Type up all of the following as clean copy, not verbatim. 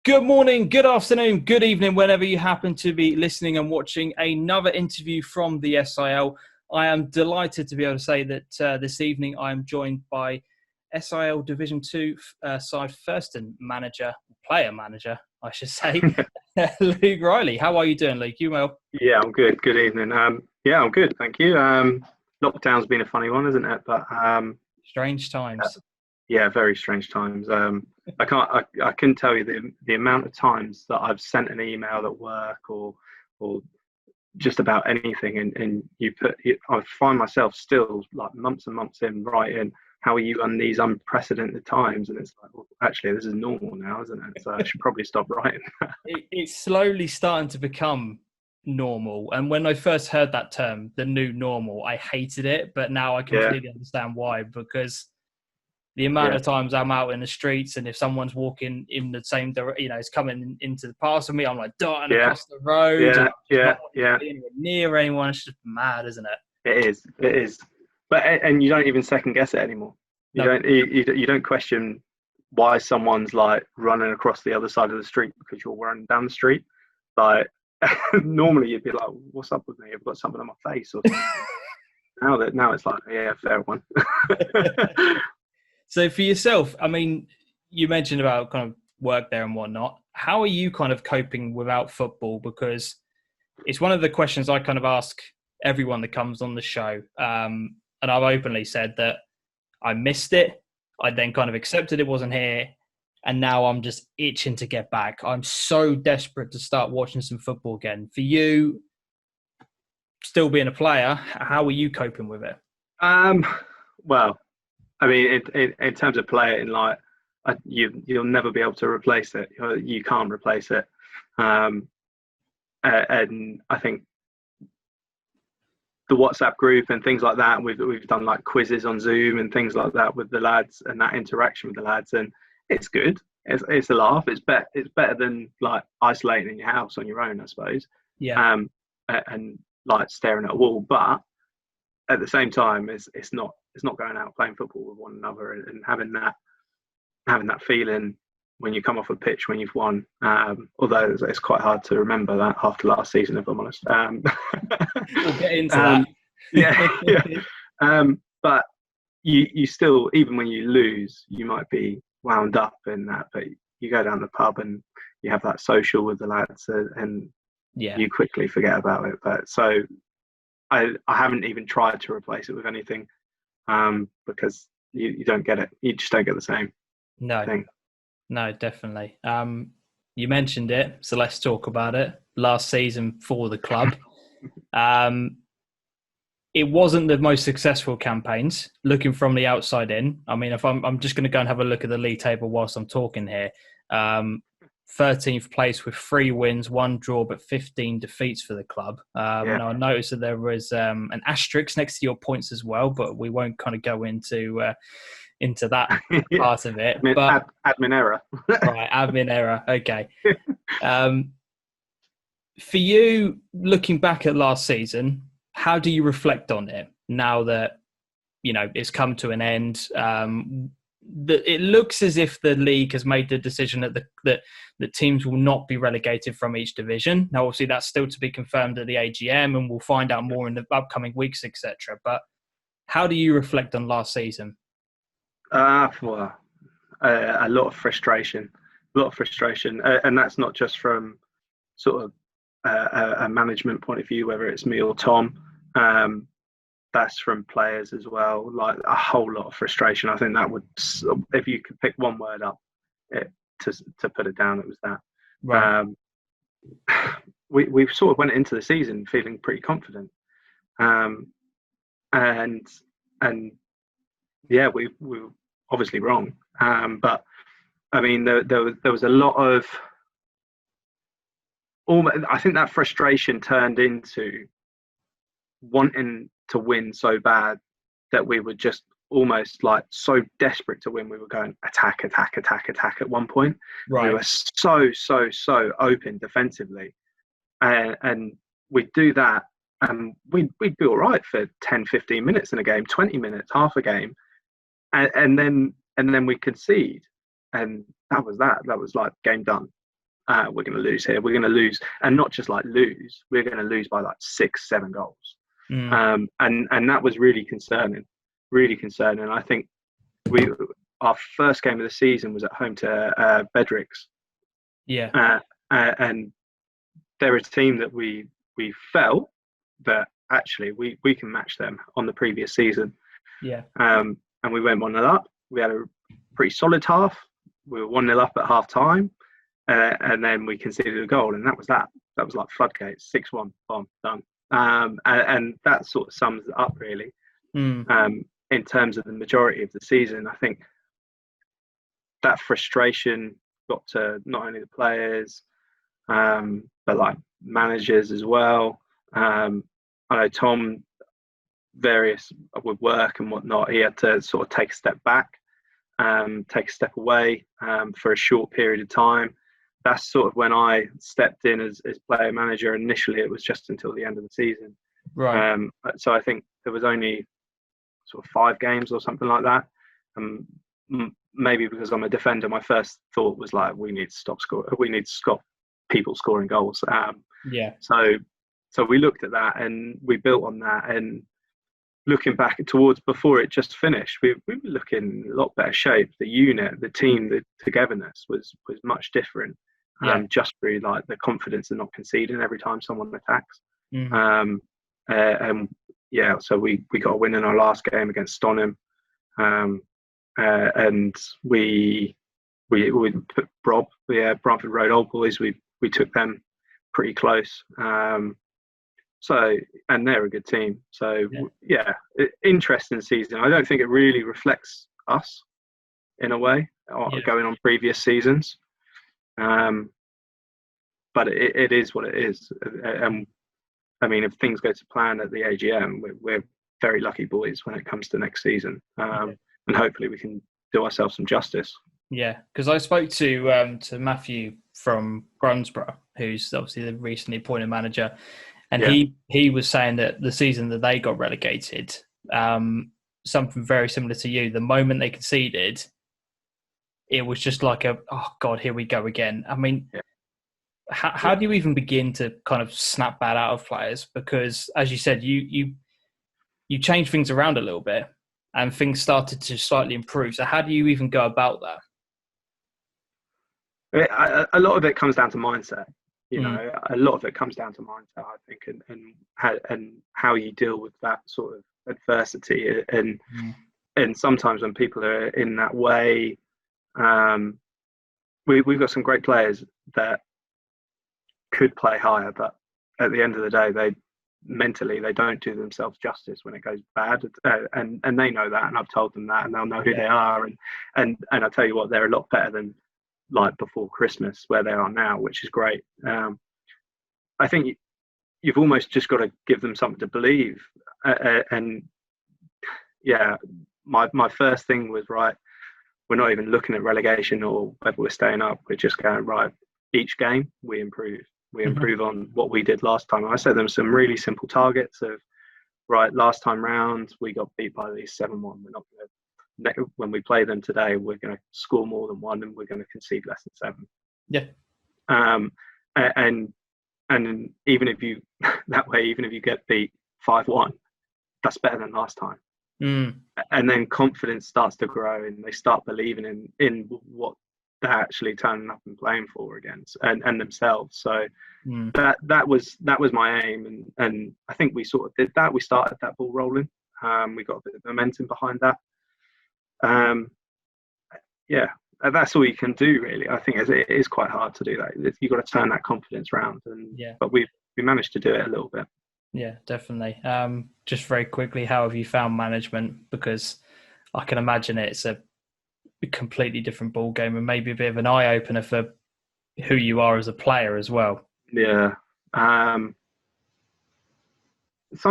Good morning, good afternoon, good evening, whenever you happen to be listening and watching another interview from the SIL. I am delighted to be able to say that this evening I am joined by SIL Division 2 side Thurston player manager, I should say, Luke Reilly. How are you doing, Luke? You well? Yeah, I'm good. Good evening. Yeah, I'm good. Thank you. Lockdown's been a funny one, isn't it? But Strange times. yeah, very strange times. I couldn't tell you the amount of times that I've sent an email at work or just about anything, and I find myself still like months and months in writing, how are you on these unprecedented times? And it's like, well, actually, this is normal now, isn't it? So I should probably stop writing. It's slowly starting to become normal. And when I first heard that term, the new normal, I hated it. But now I completely understand why, because the amount of times I'm out in the streets and if someone's walking in the same direction, is coming into past of me, I'm like darting across the road. Yeah. Anywhere near anyone. It's just mad, isn't it? It is. But and you don't even second guess it anymore. You don't question why someone's like running across the other side of the street because you're running down the street. Like normally you'd be like, "What's up with me? I've got something on my face." Or now it's like, yeah, fair one. So for yourself, I mean, you mentioned about kind of work there and whatnot. How are you kind of coping without football? Because it's one of the questions I kind of ask everyone that comes on the show. And I've openly said that I missed it. I then kind of accepted it wasn't here. And now I'm just itching to get back. I'm so desperate to start watching some football again. For you, still being a player, how are you coping with it? Well, I mean, in terms of playing, like you'll never be able to replace it. You can't replace it. And I think the WhatsApp group and things like that, we've done like quizzes on Zoom and things like that with the lads and that interaction with the lads, and it's good. It's a laugh. It's better than like isolating in your house on your own, I suppose. Yeah. And like staring at a wall, but at the same time, it's not going out playing football with one another and having that feeling when you come off a pitch when you've won. Although it's quite hard to remember that after last season, if I'm honest. We'll get into that. Yeah. But you still, even when you lose, you might be wound up in that, but you go down the pub and you have that social with the lads, and you quickly forget about it. But so I haven't even tried to replace it with anything, because you don't get it. You just don't get the same thing. No, definitely. You mentioned it, so let's talk about it. Last season for the club, it wasn't the most successful campaigns. Looking from the outside in, I mean, if I'm just going to go and have a look at the league table whilst I'm talking here. 13th place with 3 wins, 1 draw, but 15 defeats for the club. And I noticed that there was an asterisk next to your points as well, but we won't kind of go into that part of it. But admin error. Right, admin error. Okay. For you, looking back at last season, how do you reflect on it now that it's come to an end? It looks as if the league has made the decision that the teams will not be relegated from each division. Now, obviously, that's still to be confirmed at the AGM, and we'll find out more in the upcoming weeks, etc. But how do you reflect on last season? Well, a lot of frustration, and that's not just from sort of a management point of view, whether it's me or Tom. That's from players as well, like a whole lot of frustration. I think that would, if you could pick one word up to put it down, it was that. Right. We sort of went into the season feeling pretty confident, and yeah, we were obviously wrong. But I mean, there was a lot of, I think that frustration turned into wanting to win so bad that we were just almost like so desperate to win. We were going attack at one point. Right. We were so open defensively, and we'd do that, and we'd be all right for 10-15 minutes in a game, 20 minutes, half a game, and then we concede, and that was like game done. we're going to lose here. We're going to lose, and not just like lose. We're going to lose by like 6-7 goals. And that was really concerning. Really concerning. I think our first game of the season was at home to Bedricks. Yeah. And they're a team that we felt that actually we can match them on the previous season. Yeah. And we went 1-0 up. We had a pretty solid half. We were 1-0 up at half time. And then we conceded a goal, and that was that. That was like floodgates, 6-1, bomb, done. And that sort of sums it up, really. In terms of the majority of the season, I think that frustration got to not only the players, but like managers as well. I know Tom, various with work and whatnot, he had to sort of take a step back, take a step away for a short period of time. That's sort of when I stepped in as player manager. Initially, it was just until the end of the season. Right. So I think there was only sort of 5 games or something like that. Maybe because I'm a defender, my first thought was like, we need to stop people scoring goals. Yeah. So we looked at that and we built on that. And looking back towards before it just finished, we were looking in a lot better shape. The unit, the team, the togetherness was much different. Just through like the confidence of not conceding every time someone attacks. And yeah, so we got a win in our last game against Stonham. And we put Brantford Road Old Boys, we took them pretty close. So, and they're a good team. So yeah, interesting season. I don't think it really reflects us in a way, going on previous seasons. But it is what it is. I mean, if things go to plan at the AGM, we're very lucky boys when it comes to next season. And hopefully we can do ourselves some justice. Yeah, because I spoke to Matthew from Grunsborough, who's obviously the recently appointed manager, and he was saying that the season that they got relegated, something very similar to you. The moment they conceded, it was just like oh God, here we go again. I mean, how do you even begin to kind of snap that out of players? Because as you said, you changed things around a little bit, and things started to slightly improve. So how do you even go about that? A lot of it comes down to mindset. You know, a lot of it comes down to mindset, I think, and how you deal with that sort of adversity. And sometimes when people are in that way, we've got some great players that could play higher, but at the end of the day, they don't do themselves justice when it goes bad, and they know that, and I've told them that, and they'll know who they are, and I tell you what, they're a lot better than like before Christmas where they are now, which is great. I think you've almost just got to give them something to believe, and yeah, my first thing was, right, we're not even looking at relegation or whether we're staying up, we're just going, right, each game we improve on what we did last time. I set them some really simple targets of, right, last time round we got beat by these 7-1. We're not going to, when we play them today, we're going to score more than 1 and we're going to concede less than 7. Yeah. And even if you get beat 5-1, that's better than last time. And then confidence starts to grow and they start believing in what they're actually turning up and playing for against and themselves. So that was my aim, and I think we sort of did that. We started that ball rolling. We got a bit of momentum behind that. Yeah, that's all you can do, really. I think it is quite hard to do that. You've got to turn that confidence around, but we managed to do it a little bit. Yeah, definitely. Just very quickly, how have you found management? Because I can imagine it's a completely different ball game and maybe a bit of an eye opener for who you are as a player as well. Yeah. Some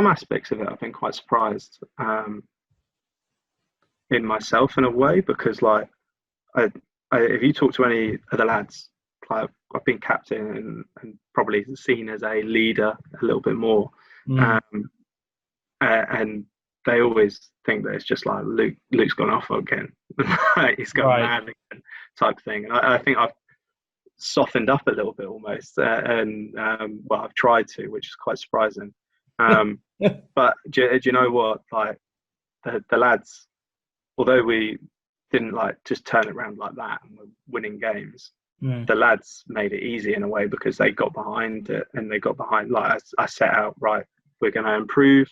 aspects of it I've been quite surprised in myself in a way, because like if you talk to any of the lads, like I've been captain and probably seen as a leader a little bit more, and they always think that it's just like Luke's gone off again. He's gone mad again type thing. And I think I've softened up a little bit almost, and well, I've tried to, which is quite surprising. But do you know what? Like the lads, although we didn't like just turn it around like that and we're winning games, the lads made it easy in a way because they got behind it, and they got behind. Like I set out, right, we're going to improve,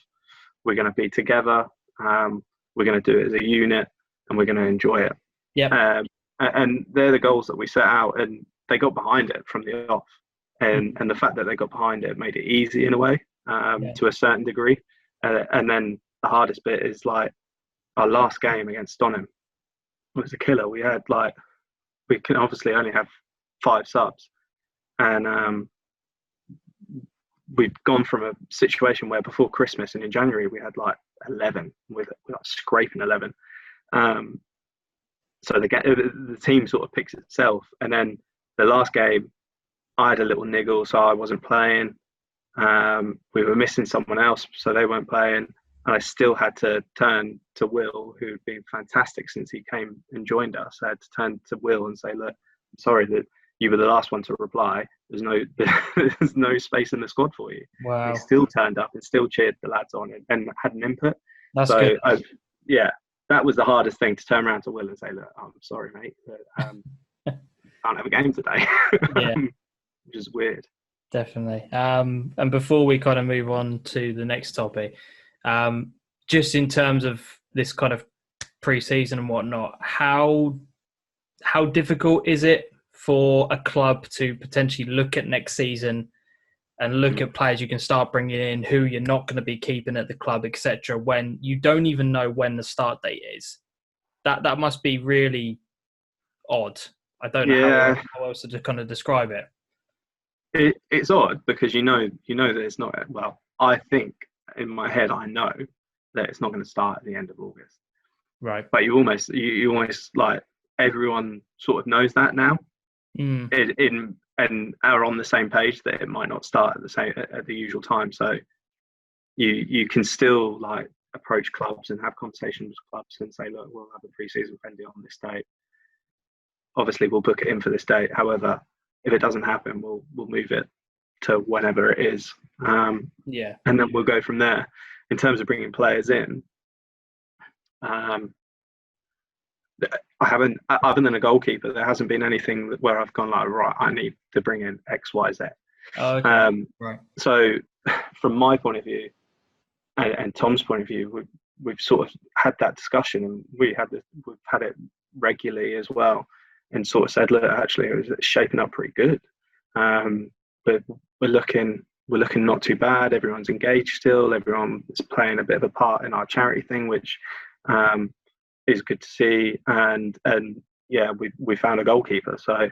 we're going to be together, we're going to do it as a unit, and we're going to enjoy it. Yeah. And they're the goals that we set out, and they got behind it from the off. And the fact that they got behind it made it easy in a way, to a certain degree. And then the hardest bit is like our last game against Stonham was a killer. We had like, we can obviously only have 5 subs, and we'd gone from a situation where before Christmas and in January we had like 11, with like scraping 11. So the team sort of picks itself, and then the last game I had a little niggle, so I wasn't playing. We were missing someone else, so they weren't playing, and I still had to turn to Will, who'd been fantastic since he came and joined us. I had to turn to Will and say, look, I'm sorry that you were the last one to reply. There's no space in the squad for you. Wow. He still turned up and still cheered the lads on and had an input. That's good. That was the hardest thing, to turn around to Will and say, look, I'm sorry, mate, but can't have a game today. Yeah. Which is weird. Definitely. And before we kind of move on to the next topic, just in terms of this kind of pre-season and whatnot, how difficult is it for a club to potentially look at next season and look at players you can start bringing in, who you're not going to be keeping at the club, etc., when you don't even know when the start date is? That must be really odd. I don't know how else to kind of describe it. It's odd because you know that it's not, well, I think in my head I know that it's not going to start at the end of August. Right. But you almost like, everyone sort of knows that now. And are on the same page that it might not start at the usual time. So you can still like approach clubs and have conversations with clubs and say, look, we'll have a pre-season friendly on this date. Obviously, we'll book it in for this date. However, if it doesn't happen, we'll move it to whenever it is. And then we'll go from there. In terms of bringing players in, I haven't, other than a goalkeeper, there hasn't been anything where I've gone like, right, I need to bring in X, Y, Z. Oh, okay. Right. So from my point of view and Tom's point of view, we've sort of had that discussion, and we've had it regularly as well, and sort of said, look, actually, it was shaping up pretty good. But we're looking not too bad. Everyone's engaged still. Everyone is playing a bit of a part in our charity thing, which is good to see. And yeah, we found a goalkeeper, so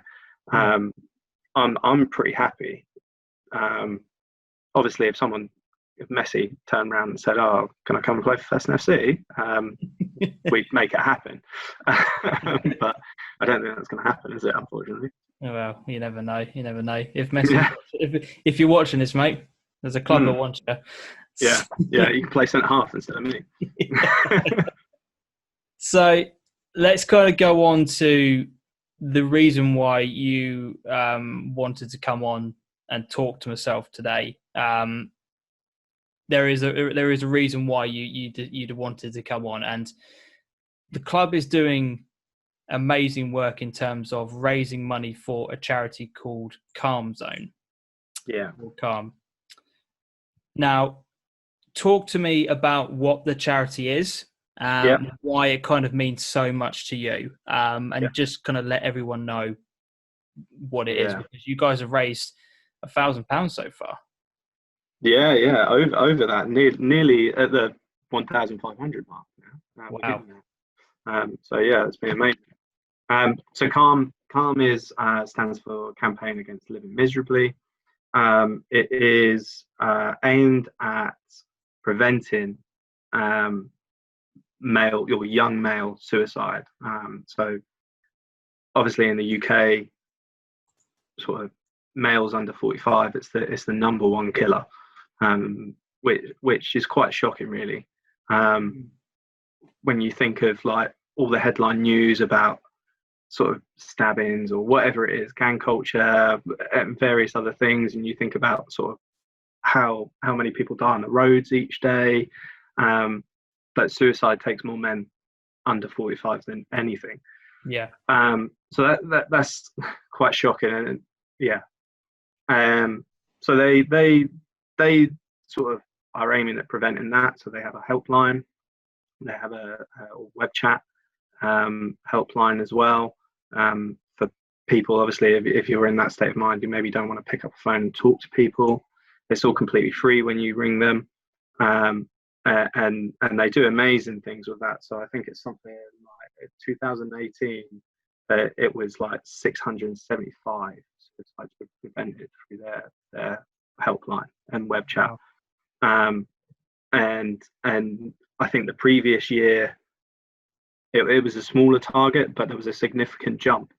I'm pretty happy. Obviously, if Messi turned around and said, "Oh, can I come and play for Thurston FC?" We'd make it happen. But I don't think that's going to happen, is it? Unfortunately. Well, you never know. You never know. If Messi, if you're watching this, mate, there's a club that wants you. Yeah, you can play centre half instead of me. So let's kind of go on to the reason why you wanted to come on and talk to myself today. There is a reason why you'd wanted to come on, and the club is doing amazing work in terms of raising money for a charity called Calm Zone. Yeah. Or Calm. Now, talk to me about what the charity is, why it kind of means so much to you, and just kind of let everyone know what it is, because you guys have raised £1,000 so far. Yeah, over that, nearly at the 1,500 mark now. Wow. So yeah, it's been amazing. So Calm is stands for Campaign Against Living Miserably. It is aimed at preventing male or young male suicide. So obviously in the UK, sort of males under 45, it's the number one killer, which is quite shocking, really. When you think of like all the headline news about sort of stabbings or whatever it is, gang culture, and various other things, and you think about sort of how many people die on the roads each day, but suicide takes more men under 45 than anything. Yeah. So that's quite shocking, and yeah. So they sort of are aiming at preventing that. So they have a helpline, they have a web chat helpline as well, for people. Obviously, if you're in that state of mind, you maybe don't want to pick up the phone and talk to people. It's all completely free when you ring them, and they do amazing things with that. So I think it's something like 2018, it was like 675 suicides were prevented through their helpline and web chat. Wow. And I think the previous year it was a smaller target, but there was a significant jump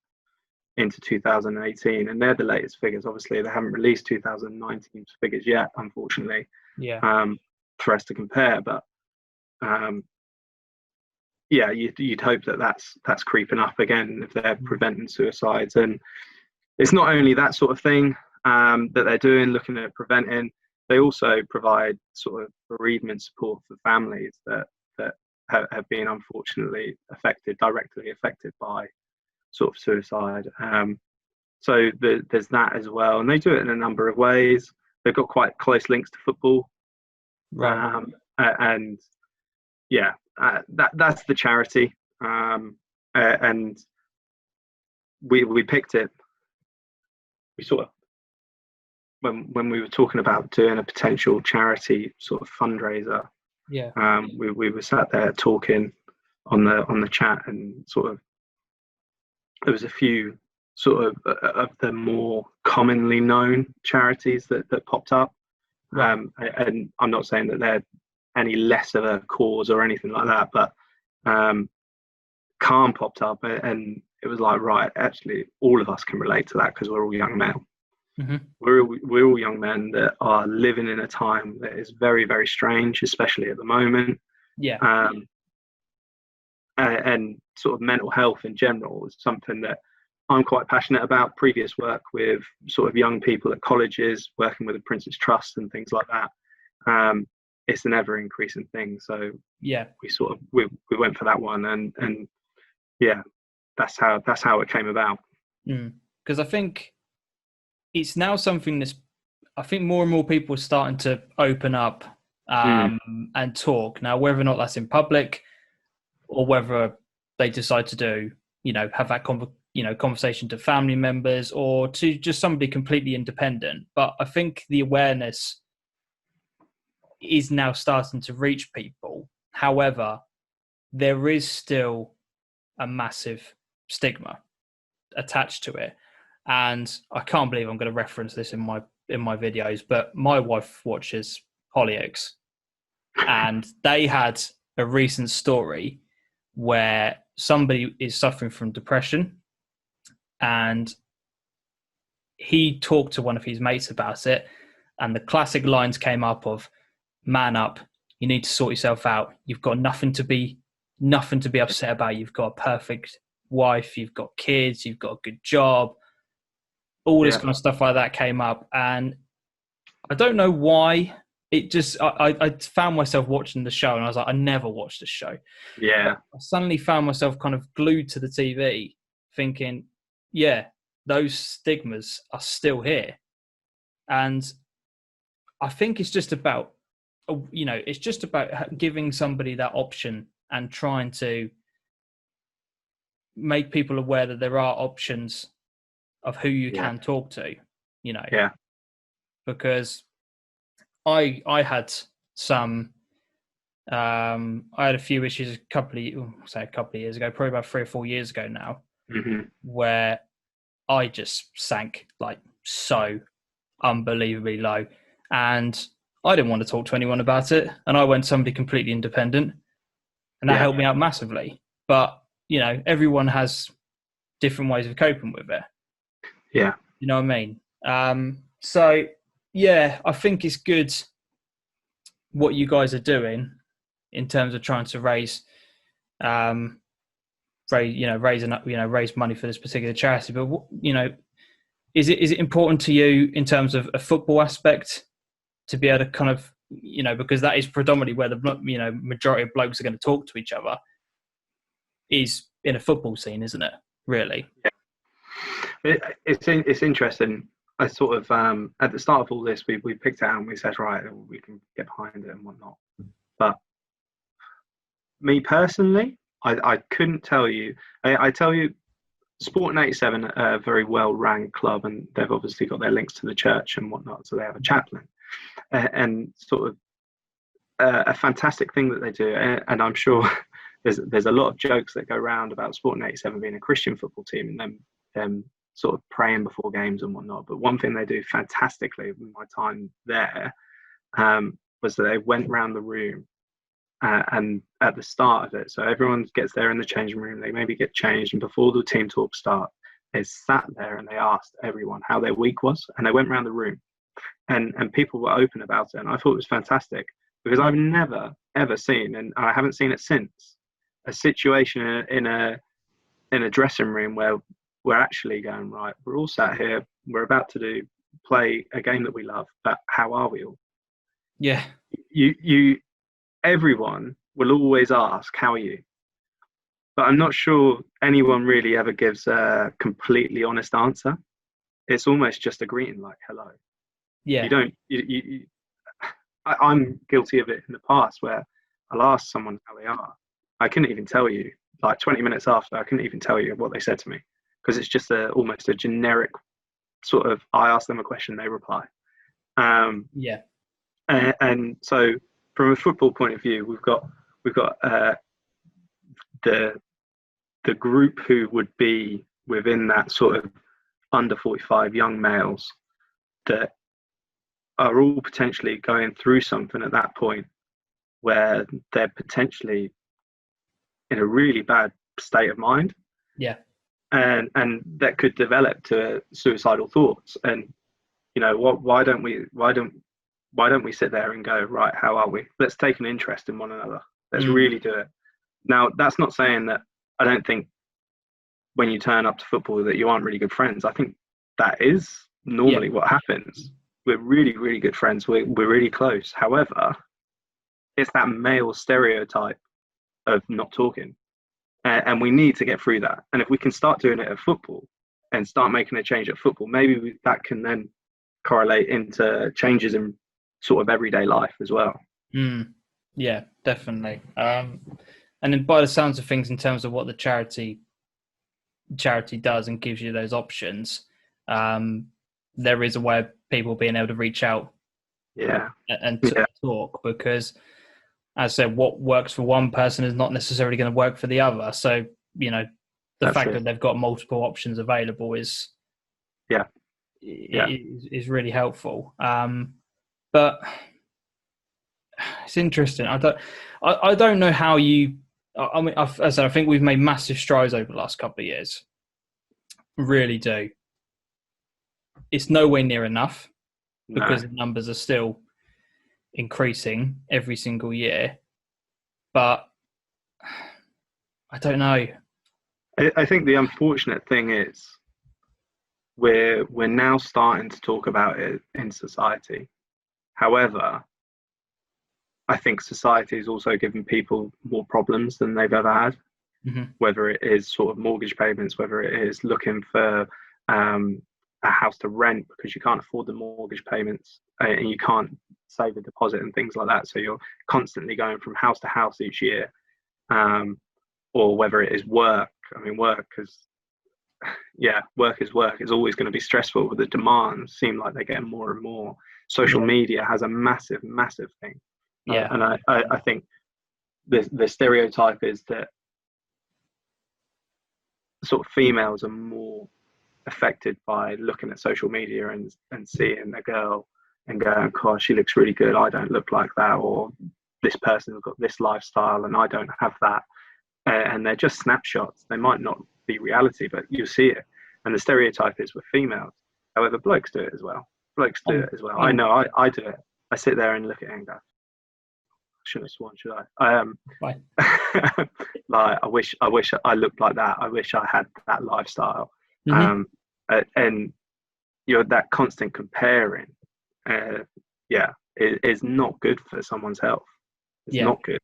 into 2018, and they're the latest figures. Obviously, they haven't released 2019 figures yet, unfortunately. Yeah. For us to compare, but yeah, you'd hope that that's creeping up again if they're preventing suicides. And it's not only that sort of thing that they're doing, looking at preventing. They also provide sort of bereavement support for families that have been unfortunately directly affected by sort of suicide. So there's that as well, and they do it in a number of ways. They've got quite close links to football, right? And yeah, that's the charity, and we picked it. We sort of when we were talking about doing a potential charity sort of fundraiser. Yeah. We were sat there talking on the chat, and sort of there was a few sort of the more commonly known charities that popped up. Right. And I'm not saying that they're any less of a cause or anything like that, but Calm popped up, and it was like, right, actually all of us can relate to that because we're all young men. Mm-hmm. We're all young men that are living in a time that is very, very strange, especially at the moment. Yeah. And sort of mental health in general is something that I'm quite passionate about. Previous work with sort of young people at colleges, working with the Prince's Trust and things like that. It's an ever increasing thing. So yeah, we went for that one, and yeah, that's how it came about. Because I think it's now something I think more and more people are starting to open up and talk now, whether or not that's in public or whether they decide to have that conversation to family members or to just somebody completely independent. But I think the awareness is now starting to reach people. However, there is still a massive stigma attached to it. And I can't believe I'm going to reference this in my videos, but my wife watches Hollyoaks, and they had a recent story where somebody is suffering from depression, and he talked to one of his mates about it, and the classic lines came up of, "Man up, you need to sort yourself out. You've got nothing to be upset about. You've got a perfect wife, you've got kids, you've got a good job." All this kind of stuff like that came up, and I don't know why. It just I found myself watching the show, and I was like, I never watched this show. Yeah. But I suddenly found myself kind of glued to the TV, thinking, yeah, those stigmas are still here, and I think it's just about giving somebody that option and trying to make people aware that there are options of who you can talk to, because I had some, I had a few issues a couple of years ago, probably about 3 or 4 years ago now, where I just sank like so unbelievably low, and I didn't want to talk to anyone about it, and I went to somebody completely independent, and that helped me out massively. But everyone has different ways of coping with it. Yeah. You know what I mean? So yeah, I think it's good what you guys are doing in terms of trying to raise raise money for this particular charity. But is it important to you in terms of a football aspect to be able to kind of, because that is predominantly where the majority of blokes are going to talk to each other, is in a football scene, isn't it? Really? Yeah. It's interesting. I sort of at the start of all this, we picked out and we said, right, we can get behind it and whatnot. But me personally, I couldn't tell you. I tell you, Sporting 87 are a very well-run club, and they've obviously got their links to the church and whatnot, so they have a chaplain, and sort of a fantastic thing that they do. And I'm sure there's a lot of jokes that go around about Sporting 87 being a Christian football team and them sort of praying before games and whatnot. But one thing they do fantastically in my time there was that they went round the room and at the start of it, so everyone gets there in the changing room, they maybe get changed, and before the team talk start, they sat there and they asked everyone how their week was, and they went around the room, and people were open about it, and I thought it was fantastic, because I've never ever seen, and I haven't seen it since, a situation in a dressing room where we're actually going, right, we're all sat here, we're about to play a game that we love, but how are we all? Yeah. Everyone will always ask, how are you? But I'm not sure anyone really ever gives a completely honest answer. It's almost just a greeting, like, hello. Yeah. I'm guilty of it in the past, where I'll ask someone how they are. I couldn't even tell you, like 20 minutes after, I couldn't even tell you what they said to me, because it's just almost a generic sort of, I ask them a question, they reply. Yeah. And so from a football point of view, we've got the group who would be within that sort of under 45 young males that are all potentially going through something at that point where they're potentially in a really bad state of mind. Yeah. And that could develop to suicidal thoughts. And why don't we sit there and go, right, how are we? Let's take an interest in one another. Let's really do it. Now, that's not saying that I don't think when you turn up to football that you aren't really good friends. I think that is normally what happens. We're really, really good friends. We're really close. However, it's that male stereotype of not talking. And we need to get through that. And if we can start doing it at football and start making a change at football, maybe that can then correlate into changes in sort of everyday life as well. Yeah, definitely. And then by the sounds of things, in terms of what the charity does and gives you those options, there is a way of people being able to reach out and talk, because as I said, what works for one person is not necessarily going to work for the other. So, the fact that they've got multiple options available is really helpful. But it's interesting. I don't know how you. I mean, as I said, I think we've made massive strides over the last couple of years. Really do. It's nowhere near enough because the numbers are still increasing every single year. But I don't know. I think the unfortunate thing is we're now starting to talk about it in society. However, I think society is also giving people more problems than they've ever had, whether it is sort of mortgage payments, whether it is looking for a house to rent because you can't afford the mortgage payments and you can't save a deposit and things like that. So you're constantly going from house to house each year, or whether it is work. I mean, work is work. It's always going to be stressful, but the demands seem like they're getting more and more. Social media has a massive, massive thing. And I think the stereotype is that sort of females are more affected by looking at social media and seeing a girl and going, gosh, she looks really good, I don't look like that, or this person's got this lifestyle and I don't have that. And they're just snapshots. They might not be reality, but you see it. And the stereotype is with females. However, blokes do it as well. I know I do it. I sit there and look at it and go, shouldn't have sworn, should I? Right. Like I wish I looked like that. I wish I had that lifestyle. Mm-hmm. And that constant comparing, is not good for someone's health. It's Yeah. not good.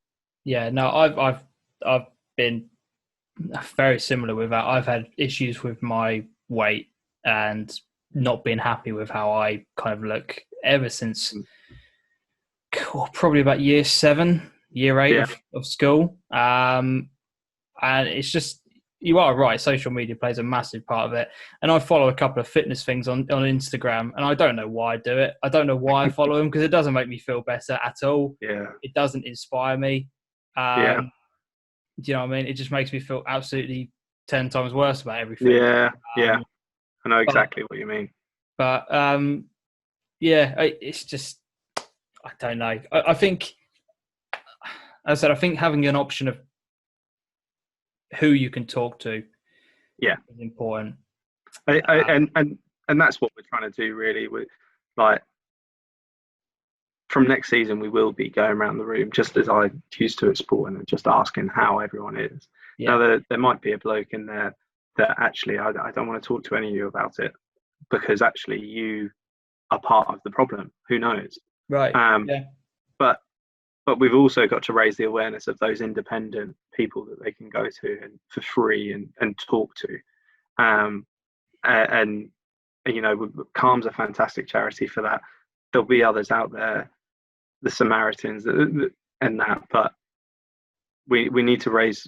Yeah. No, I've been very similar with that. I've had issues with my weight and not being happy with how I kind of look ever since probably about year 7, year 8 Yeah, of school. And it's just, you are right, social media plays a massive part of it. And I follow a couple of fitness things on Instagram, and I don't know why I do it. I don't know why I follow them, because it doesn't make me feel better at all. yeah, It doesn't inspire me. yeah, Do you know what I mean? It just makes me feel absolutely 10 times worse about everything. yeah, yeah. Um, I know but exactly what you mean. but yeah, it's just, I don't know. I think, as I said, I think having an option of who you can talk to, Yeah, is important. and that's what we're trying to do really. With like from next season, we will be going around the room just as I used to at sport and just asking how everyone is. Yeah. Now there might be a bloke in there that actually I don't want to talk to any of you about it, because actually you are part of the problem. Who knows? Right. Um, Yeah. but we've also got to raise the awareness of those independent people that they can go to and for free and talk to. And Calm's a fantastic charity for that. There'll be others out there, the Samaritans and that, but we need to raise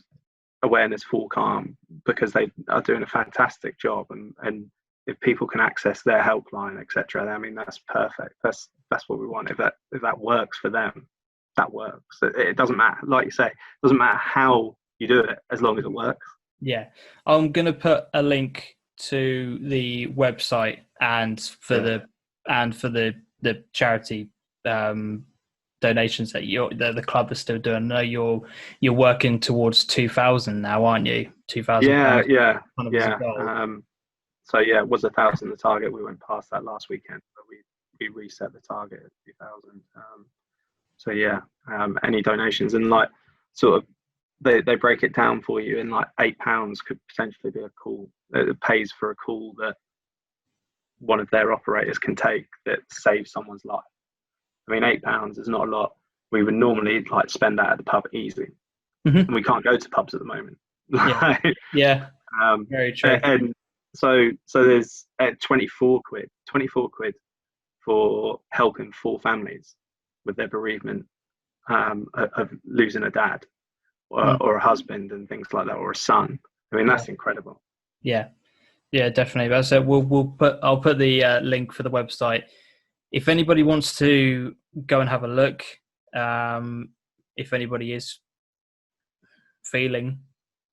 awareness for Calm, because they are doing a fantastic job, and if people can access their helpline, etc., I mean, that's perfect. That's what we want. If that works for them, that works. It doesn't matter, like you say, it doesn't matter how you do it, as long as it works. Yeah. I'm going to put a link to the website and for the charity donations that the club is still doing. I know you're working towards 2,000 now, aren't you? 2,000 Yeah, pounds. yeah, Kind of as a yeah. goal. So yeah, it was 1,000 the target. We went past that last weekend, but we reset the target at 2,000. So yeah, any donations, and like sort of they break it down for you, and like £8 could potentially be a call. It pays for a call that one of their operators can take that saves someone's life. I mean, £8 is not a lot. We would normally like spend that at the pub easily, Mm-hmm. and we can't go to pubs at the moment. Yeah. Yeah. Very true. And so there's 24 quid for helping 4 families with their bereavement of losing a dad or a husband and things like that, or a son. I mean, that's incredible. Yeah. Yeah, definitely. So I'll put the link for the website. If anybody wants to go and have a look, if anybody is feeling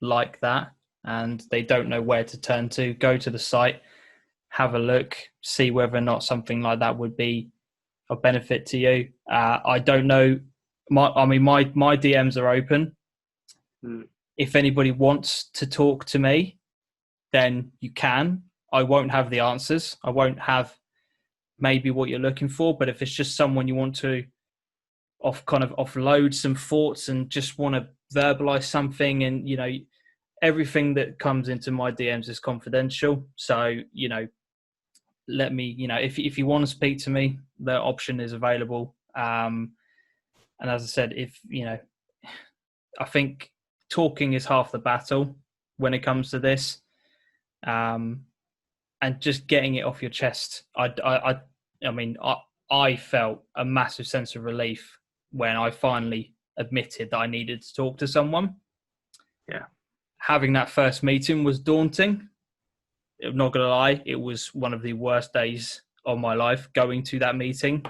like that and they don't know where to turn to, go to the site, have a look, see whether or not something like that would be of benefit to you. I don't know. My DMs are open. If anybody wants to talk to me, then you can. I won't have the answers. I won't have maybe what you're looking for, but if it's just someone you want to offload some thoughts and just want to verbalize something, and everything that comes into my DMs is confidential. So let me, if you want to speak to me, the option is available. And as I said, I think talking is half the battle when it comes to this. And just getting it off your chest. I felt a massive sense of relief when I finally admitted that I needed to talk to someone. Yeah. Having that first meeting was daunting. I'm not going to lie. It was one of the worst days of my life going to that meeting.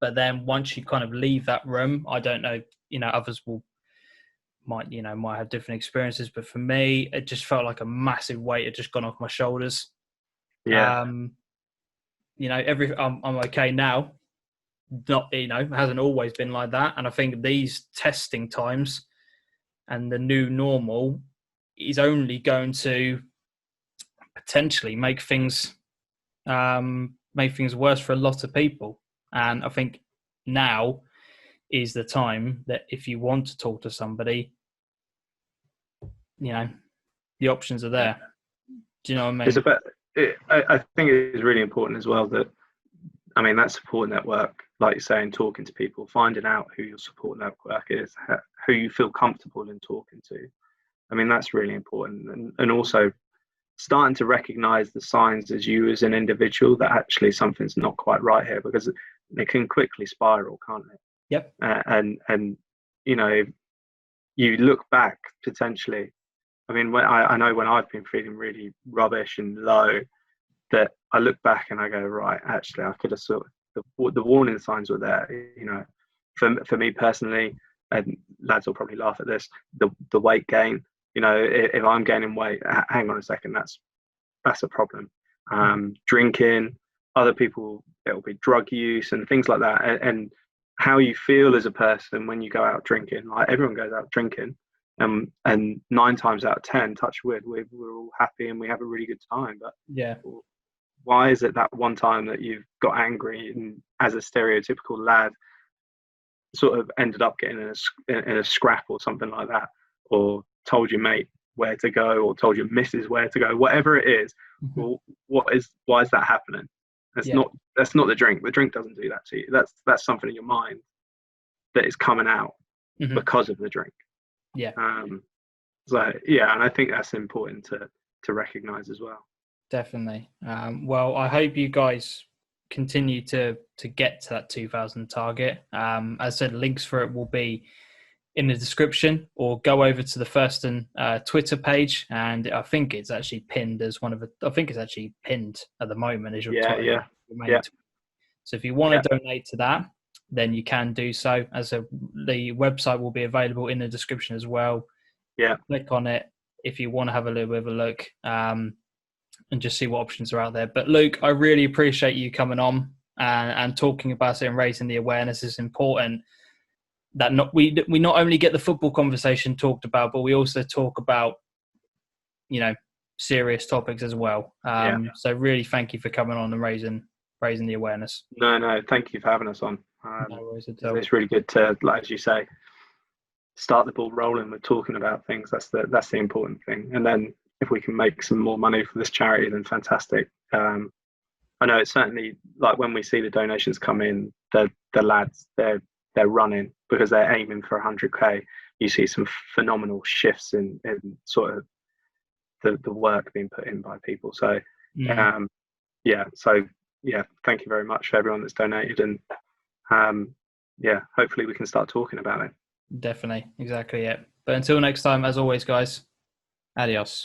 But then once you kind of leave that room, I don't know, others might have different experiences, but for me, it just felt like a massive weight had just gone off my shoulders. Yeah. I'm okay now. Not, it hasn't always been like that. And I think these testing times and the new normal is only going to potentially make things worse for a lot of people. And I think now is the time that if you want to talk to somebody, the options are there. Do you know what I mean? It's about. I think it is really important as well that, that support network, like you're saying, talking to people, finding out who your support network is, who you feel comfortable in talking to. That's really important, and also starting to recognize the signs as you as an individual that actually something's not quite right here, because it can quickly spiral, can't it? Yep. And you look back potentially. I know when I've been feeling really rubbish and low, that I look back and I go, right, actually, I could have the warning signs were there. For me personally, and lads will probably laugh at this, the weight gain. If I'm gaining weight, hang on a second, that's a problem. Drinking, other people, it'll be drug use and things like that, and how you feel as a person when you go out drinking. Like, everyone goes out drinking, and 9 times out of 10, touch wood, we're all happy and we have a really good time. But yeah, why is it that one time that you've got angry and, as a stereotypical lad, sort of ended up getting in a scrap or something like that, or told your mate where to go, or told your missus where to go, whatever it is? Well, why is that happening? That's not the drink. The drink doesn't do that to you. That's something in your mind that is coming out because of the drink. And I think that's important to recognize as well. Definitely. Well, I hope you guys continue to get to that 2,000 target. As I said, links for it will be in the description, or go over to the Thurston Twitter page, and I think it's actually pinned as I think it's actually pinned at the moment as your Twitter. So if you want to donate to that, then you can do so. The website will be available in the description as well. Click on it if you want to have a little bit of a look, and just see what options are out there. But Luke, I really appreciate you coming on and talking about it and raising the awareness. Is important that we not only get the football conversation talked about, but we also talk about serious topics as well. So really, thank you for coming on and raising the awareness. No, thank you for having us on. No worries at all. It's really good to, like, as you say, start the ball rolling with talking about things. That's the important thing. And then if we can make some more money for this charity, then fantastic. I know it's certainly, like, when we see the donations come in, the lads, they're running because they're aiming for 100k. You see some phenomenal shifts in sort of the work being put in by people. So thank you very much for everyone that's donated, and hopefully we can start talking about it. Definitely, exactly it. But until next time, as always, guys, adios.